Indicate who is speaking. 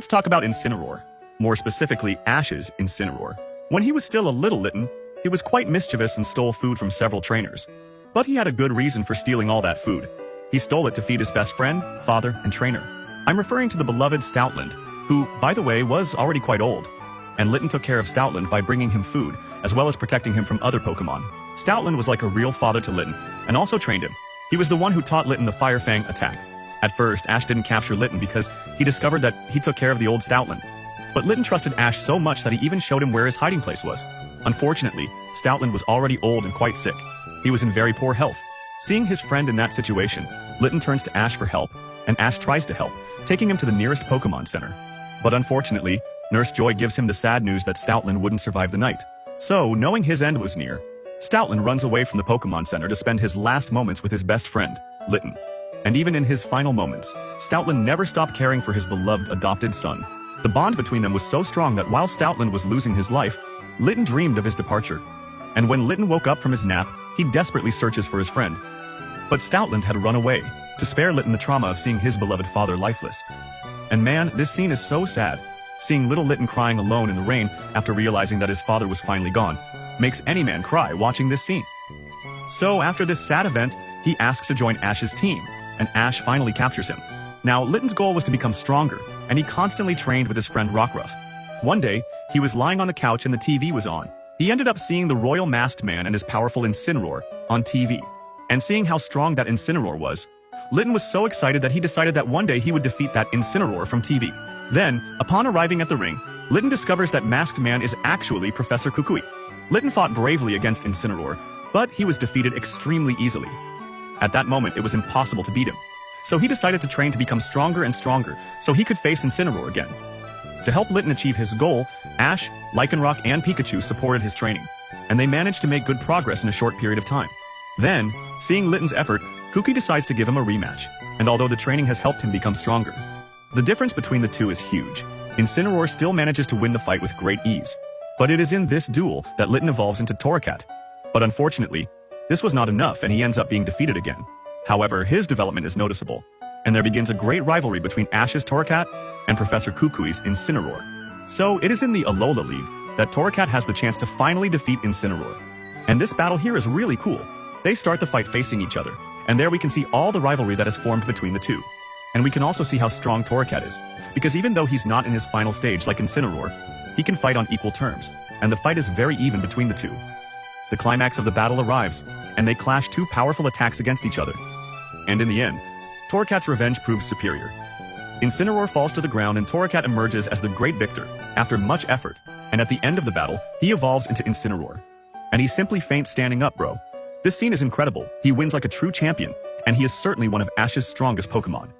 Speaker 1: Let's talk about Incineroar, more specifically Ash's Incineroar. When he was still a little Litten, he was quite mischievous and stole food from several trainers. But he had a good reason for stealing all that food. He stole it to feed his best friend, father, and trainer. I'm referring to the beloved Stoutland, who, by the way, was already quite old. And Litten took care of Stoutland by bringing him food, as well as protecting him from other Pokemon. Stoutland was like a real father to Litten, and also trained him. He was the one who taught Litten the Fire Fang attack. At first, Ash didn't capture Litten because he discovered that he took care of the old Stoutland. But Litten trusted Ash so much that he even showed him where his hiding place was. Unfortunately, Stoutland was already old and quite sick. He was in very poor health. Seeing his friend in that situation, Litten turns to Ash for help, and Ash tries to help, taking him to the nearest Pokemon Center. But unfortunately, Nurse Joy gives him the sad news that Stoutland wouldn't survive the night. So, knowing his end was near, Stoutland runs away from the Pokemon Center to spend his last moments with his best friend, Litten. And even in his final moments, Stoutland never stopped caring for his beloved adopted son. The bond between them was so strong that while Stoutland was losing his life, Litten dreamed of his departure. And when Litten woke up from his nap, he desperately searches for his friend. But Stoutland had run away, to spare Litten the trauma of seeing his beloved father lifeless. And man, this scene is so sad. Seeing little Litten crying alone in the rain after realizing that his father was finally gone, makes any man cry watching this scene. So after this sad event, he asks to join Ash's team, and Ash finally captures him. Now, Litten's goal was to become stronger, and he constantly trained with his friend Rockruff. One day, he was lying on the couch and the TV was on. He ended up seeing the Royal Masked Man and his powerful Incineroar on TV. And seeing how strong that Incineroar was, Litten was so excited that he decided that one day he would defeat that Incineroar from TV. Then, upon arriving at the ring, Litten discovers that Masked Man is actually Professor Kukui. Litten fought bravely against Incineroar, but he was defeated extremely easily. At that moment, it was impossible to beat him. So he decided to train to become stronger and stronger so he could face Incineroar again. To help Litten achieve his goal, Ash, Lycanroc, and Pikachu supported his training, and they managed to make good progress in a short period of time. Then, seeing Litten's effort, Kukui decides to give him a rematch, and although the training has helped him become stronger, the difference between the two is huge. Incineroar still manages to win the fight with great ease, but it is in this duel that Litten evolves into Torracat. But unfortunately, this was not enough and he ends up being defeated again. However, his development is noticeable, and there begins a great rivalry between Ash's Torracat and Professor Kukui's Incineroar. So it is in the Alola League that Torracat has the chance to finally defeat Incineroar. And this battle here is really cool. They start the fight facing each other, and there we can see all the rivalry that has formed between the two. And we can also see how strong Torracat is, because even though he's not in his final stage like Incineroar, he can fight on equal terms, and the fight is very even between the two. The climax of the battle arrives, and they clash two powerful attacks against each other. And in the end, Torracat's revenge proves superior. Incineroar falls to the ground and Torracat emerges as the great victor, after much effort, and at the end of the battle, he evolves into Incineroar. And he simply faints standing up, bro. This scene is incredible, he wins like a true champion, and he is certainly one of Ash's strongest Pokemon.